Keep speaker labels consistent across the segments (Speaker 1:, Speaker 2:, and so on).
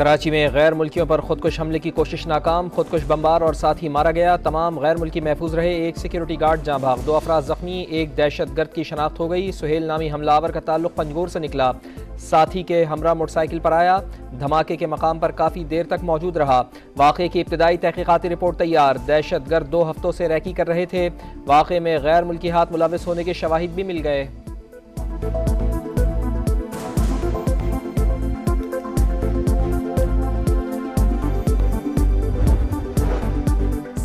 Speaker 1: कराची में गैर मुल्कियों पर खुदकुश हमले की कोशिश नाकाम, खुदकुश बमबार और साथ ही मारा गया। तमाम गैर मुल्की महफूज रहे, एक सिक्योरिटी गार्ड जाँ भाग, 2 अफराद जख्मी, एक दहशतगर्द की शनाख्त हो गई। सुहेल नामी हमलावर का ताल्लुक पंजगूर से निकला, साथी के हमरा मोटरसाइकिल पर आया, धमाके के मकाम पर काफ़ी देर तक मौजूद रहा। वाक़े की इब्तदाई तहकीकाती रिपोर्ट तैयार, दहशतगर्द 2 हफ्तों से रैकी कर रहे थे। वाक़े में गैर मुल्की हाथ मुलविस होने के शवाहिद भी मिल गए।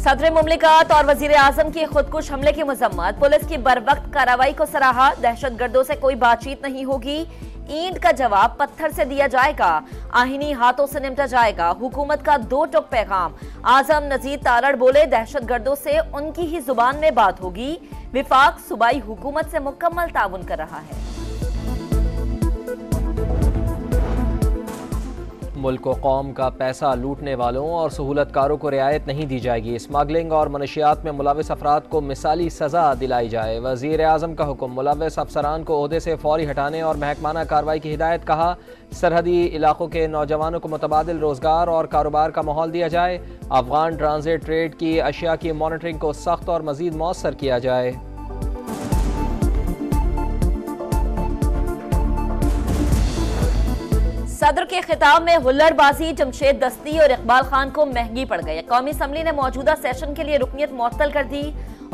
Speaker 2: सदर मुमलिकत और वजीर आजम की खुदकुश हमले की मजम्मत, पुलिस की बरवक्त कार्रवाई को सराहा। दहशतगर्दों से कोई बातचीत नहीं होगी, ईंट का जवाब पत्थर से दिया जाएगा, आहिनी हाथों से निपटा जाएगा। हुकूमत का 2 टुक पैगाम। आजम नजीर तारड़ बोले, दहशतगर्दों से उनकी ही जुबान में बात होगी। विफाक सूबाई हुकूमत से मुकम्मल ताउन कर रहा है।
Speaker 1: मुल्क व कौम का पैसा लूटने वालों और सहूलतकारों को रियायत नहीं दी जाएगी। स्मगलिंग और मनशियात में मुलविस अफराद को मिसाली सजा दिलाई जाए। वजीर आजम का हुक्म, मुलविस अफसरान को ओहदे से फौरी हटाने और महकमाना कार्रवाई की हिदायत। कहा, सरहदी इलाकों के नौजवानों को मुतबादिल रोजगार और कारोबार का माहौल दिया जाए। अफगान ट्रांजिट ट्रेड की अशिया की मॉनिटरिंग को सख्त और मजीद मौसर किया जाए।
Speaker 2: सदर के खिताब में हुल्लड़बाजी, जमशेद दस्ती और इकबाल खान को महंगी पड़ गई। कौमी असम्बली ने मौजूदा सेशन के लिए रुकनीत मुअत्तल कर दी।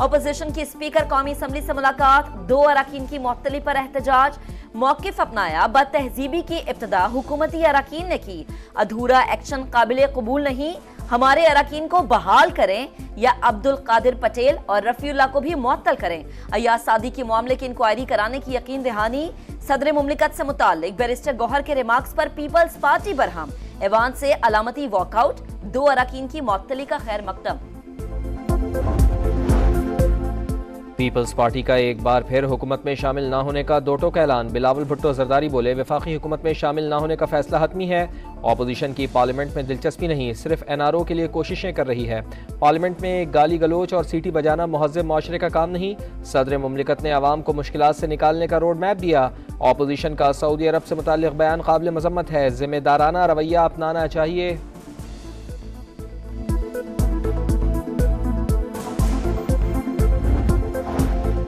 Speaker 2: अपोजिशन की स्पीकर कौमी असम्बली से मुलाकात, 2 अरकान की मुअत्तली पर एहतजाज, मौकिफ अपनाया। बदतहजीबी की इब्तदा हुकूमती अरकान ने की। अधूरा एक्शन काबिल कबूल नहीं, हमारे अरकान को बहाल करें या अब्दुल कादिर पटेल और रफीउल्लाह को भी मुअत्तल करें। अय्याज सादी की मामले की इंक्वायरी कराने की यकीन दहानी। सदर मुमलिकत से मुताल्लिक बैरिस्टर गौहर के रिमार्क्स पर पीपल्स पार्टी बरहम, ऐवान से अलामती वॉकआउट, 2 अरकान की मुअत्तली का खैर मकदम।
Speaker 1: पीपल्स पार्टी का एक बार फिर हुकूमत में शामिल ना होने का 2 टोक ऐलान। बिलावल भुट्टो जरदारी बोले, वफाकी हुकूमत में शामिल ना होने का फैसला हतमी है। अपोजिशन की पार्लियामेंट में दिलचस्पी नहीं, सिर्फ NRO के लिए कोशिशें कर रही है। पार्लियामेंट में गाली गलोच और सीटी बजाना महज़ब माशरे का काम नहीं। सदर मुमलिकत ने अवाम को मुश्किलात से निकालने का रोड मैप दिया। अपोजिशन का सऊदी अरब से मुताल्लिक बयान काबिल मजम्मत है, जिम्मेदाराना रवैया अपनाना चाहिए।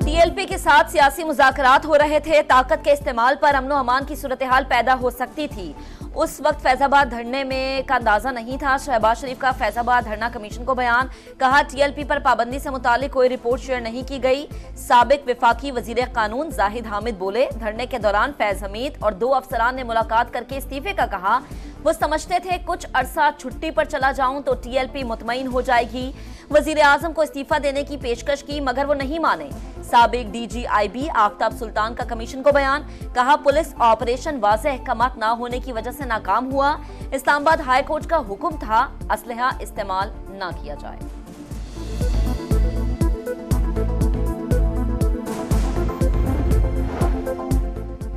Speaker 2: TLP के साथ सियासी मुज़ाकरात हो रहे थे। ताकत के इस्तेमाल पर अमन व अमान की सूरत हाल पैदा हो सकती थी। उस वक्त फैजाबाद धरने में का अंदाजा नहीं था। शहबाज शरीफ का फैजाबाद धरना कमीशन को बयान। कहा, TLP पर पाबंदी से मुतालिक कोई रिपोर्ट शेयर नहीं की गई। साबिक विफाकी वजीर कानून जाहिद हामिद बोले, धरने के दौरान फैज हमीद और 2 अफसरान ने मुलाकात करके इस्तीफे का कहा। वो समझते थे कुछ अरसा छुट्टी पर चला जाऊं तो TLP मुतमईन हो जाएगी। वजीर आजम को इस्तीफा देने की पेशकश की मगर वो नहीं माने। साबिक DGIB आफ्ताब सुल्तान का कमीशन को बयान। कहा, पुलिस ऑपरेशन वाज़ेह अहकामात ना होने की वजह से नाकाम हुआ। इस्लामाबाद हाई कोर्ट का हुक्म था असलहा इस्तेमाल ना किया जाए।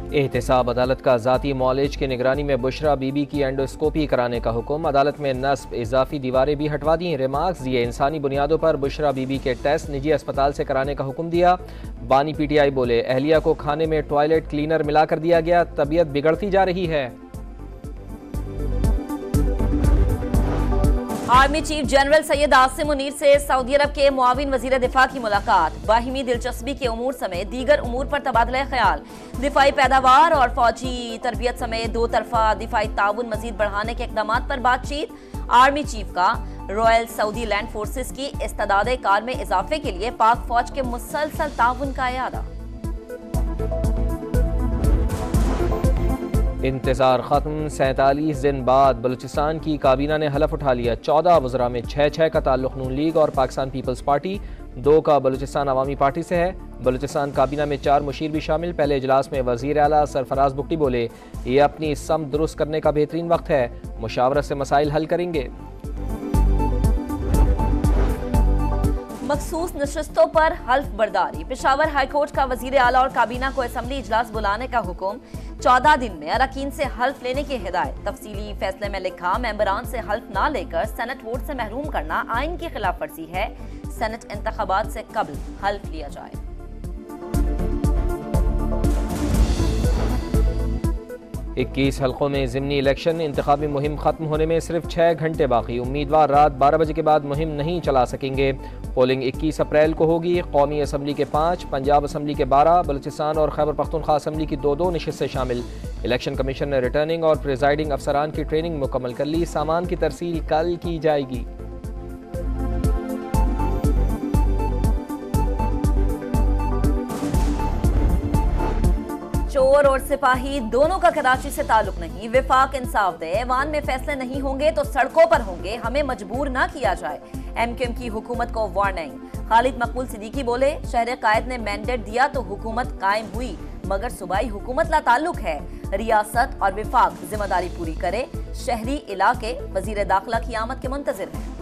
Speaker 1: एहतसाब अदालत का ज़ाती मॉलेज की निगरानी में बुशरा बीबी की एंडोस्कोपी कराने का हुक्म। अदालत में नस्ब इजाफी दीवारें भी हटवा दी। रिमार्क्स दिए, इंसानी बुनियादों पर बुशरा बीबी के टेस्ट निजी अस्पताल से कराने का हुक्म दिया। बानी PTI बोले, अहलिया को खाने में टॉयलेट क्लीनर मिलाकर दिया गया, तबीयत बिगड़ती जा रही है।
Speaker 2: Army chief general Syed Asim Munir से सऊदी अरब के मुआविन वजीर दिफा की मुलाकात। बाहिमी दिलचस्पी के उमूर समेत दीगर उमूर पर तबादला ख्याल। दिफाई पैदावार और फौजी तरबियत समेत 2 तरफा दिफाई ताउन मजीद बढ़ाने के इकदाम पर बातचीत। आर्मी चीफ का रॉयल सऊदी लैंड फोर्सेस की इस्तादाद कार में इजाफे के लिए पाक फौज के मुसलसल ताउन का इरादा।
Speaker 1: इंतजार खत्म, 47 दिन बाद बलूचिस्तान की काबीना ने हलफ उठा लिया। 14 वज़रा में 6 का ताल्लुक नून लीग और पाकिस्तान पीपल्स पार्टी, 2 का बलूचिस्तान अवामी पार्टी से है। बलूचिस्तान काबीना में 4 मुशीर भी शामिल। पहले इजलास में वज़ीर आला सरफराज बुगटी बोले, ये अपनी सम दुरुस्त करने का बेहतरीन वक्त है, मुशावरत से मसाइल हल करेंगे।
Speaker 2: मखसूस नशस्तों पर हल्फ बर्दारी। पेशावर हाई कोर्ट का वजीर आला और काबीना को असम्बली इजलास बुलाने का हुक्म। 14 दिन में अरकान से हल्फ लेने की हिदायत। तफसीली फैसले में लिखा, मेंबरान से हल्फ ना लेकर सेनेट वोट से महरूम करना आइन की खिलाफ वर्जी है। सेनेट इंतखाबात से कबल हल्फ लिया जाए।
Speaker 1: 21 हलकों में ज़िमनी इलेक्शन, इंतखाबी मुहिम खत्म होने में सिर्फ 6 घंटे बाकी। उम्मीदवार रात 12 बजे के बाद मुहिम नहीं चला सकेंगे। पोलिंग 21 अप्रैल को होगी। कौमी असम्बली के 5, पंजाब असम्बली के 12, बलूचिस्तान और खैबर पख्तूनख्वा असम्बली की 2-2 नशिस्तें शामिल। इलेक्शन कमीशन ने रिटर्निंग और प्रिजाइडिंग अफसरान की ट्रेनिंग मुकम्मल कर ली। सामान की तरसील कल की जाएगी।
Speaker 2: चोर और सिपाही दोनों का कराची से ताल्लुक नहीं। विफाक इंसाफ दे, ऐवान में फैसले नहीं होंगे तो सड़कों पर होंगे, हमें मजबूर ना किया जाए। एमक्यूएम की हुकूमत को वार्निंग। खालिद मकबूल सिद्दीकी बोले, शहर कायद ने मैंडेट दिया तो हुकूमत कायम हुई, मगर सूबाई हुकूमत ला ताल्लुक है। रियासत और विफाक जिम्मेदारी पूरी करे। शहरी इलाके वजीर दाखिला की आमद के मुंतजिर हैं।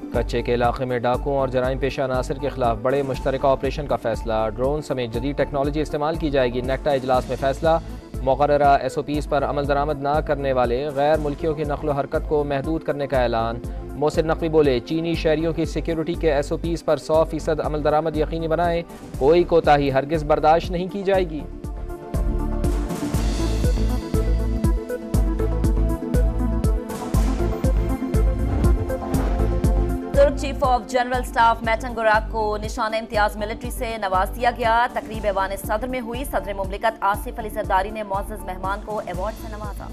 Speaker 1: कच्चे के इलाके में डाकुओं और जराइम पेशा अनासर के खिलाफ बड़े मुश्तरका ऑपरेशन का फैसला। ड्रोन समेत जदीद टेक्नोलॉजी इस्तेमाल की जाएगी। नेक्टा इजलास में फैसला। मुकर्ररा SOPs पर अमल दरामद न करने वाले गैर मुल्कियों की नकलो हरकत को महदूद करने का ऐलान। मोहसिन नकवी बोले, चीनी शहरियों की सिक्योरिटी के SOPs पर 100% अमल दरामद यकीनी बनाएं, कोई कोताही हरगिज बर्दाश्त नहीं की जाएगी।
Speaker 2: चीफ ऑफ जनरल स्टाफ मैटन गुराक को निशान इम्तियाज मिलिट्री से नवाज दिया गया। तकरीब ऐवान सदर में हुई। सदर मुमलिकत आसिफ अली जरदारी ने मुअज़्ज़ज़ मेहमान को अवार्ड से नवाजा।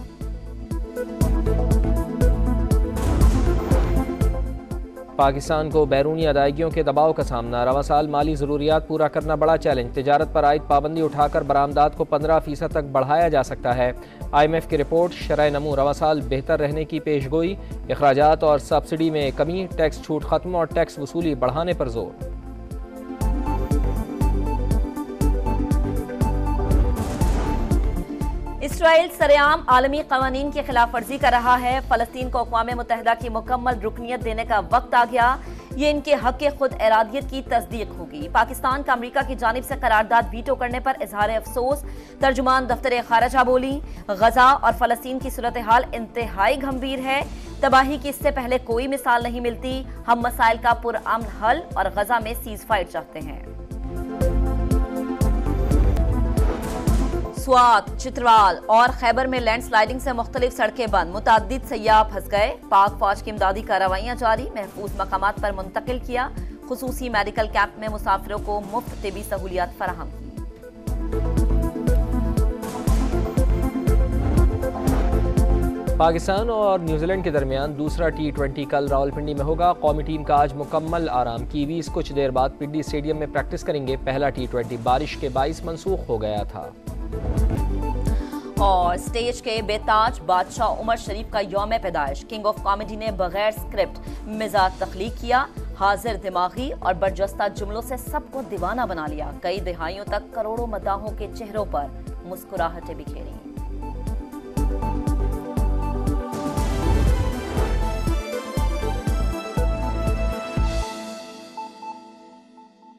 Speaker 1: पाकिस्तान को बैरूनी अदायगियों के दबाव का सामना। रवां साल माली ज़रूरियात पूरा करना बड़ा चैलेंज। तिजारत पर आयद पाबंदी उठाकर बरामदात को 15% तक बढ़ाया जा सकता है। IMF की रिपोर्ट। शरह नमू रवां साल बेहतर रहने की पेशगोई। अखराजात और सब्सिडी में कमी, टैक्स छूट खत्म और टैक्स वसूली बढ़ाने पर जोर।
Speaker 2: इसराइल सरेआम आलमी कवानीन की खिलाफ वर्जी कर रहा है। फलस्तीन को अक़वाम मुत्तहिदा की मुकम्मल रुकनियत देने का वक्त आ गया। ये इनके हक के खुद इरादियत की तस्दीक होगी। पाकिस्तान का अमरीका की जानिब से करारदाद वीटो करने पर इजहार अफसोस। तर्जुमान दफ्तर खारजा बोली, गजा और फलस्तीन की सूरत हाल इंतहाई गंभीर है। तबाही की इससे पहले कोई मिसाल नहीं मिलती। हम मसाइल का पुरअमन हल और गजा में सीज फायर चाहते हैं। स्वात, चित्रवाल और खैबर में लैंडस्लाइडिंग से मुख्तलिफ सड़कें बंद। मुताद्दिद सयाह फंस गए। पाक फौज की इमदादी कार्रवाइयां जारी। महफूज मकामात पर मुंतकिल किया। खुसूसी मेडिकल कैंप में मुसाफिरों को मुफ्त तिबी सहूलियात फराहम की।
Speaker 1: पाकिस्तान और न्यूजीलैंड के दरमियान दूसरा T20 कल रावलपिंडी में होगा। कौमी टीम का आज मुकम्मल आराम। कीवीज कुछ देर बाद पिंडी स्टेडियम में प्रैक्टिस करेंगे। पहला T20 बारिश के बाइस मनसूख हो गया था।
Speaker 2: और स्टेज के बेताज बादशाह उमर शरीफ का यौम पैदाइश। किंग ऑफ कॉमेडी ने बगैर स्क्रिप्ट मिजाज तख्लीक किया। हाजिर दिमागी और बरजस्ता जुमलों से सबको दीवाना बना लिया। कई दिहाइयों तक करोड़ों मदाहों के चेहरों पर मुस्कुराहटें बिखेरी।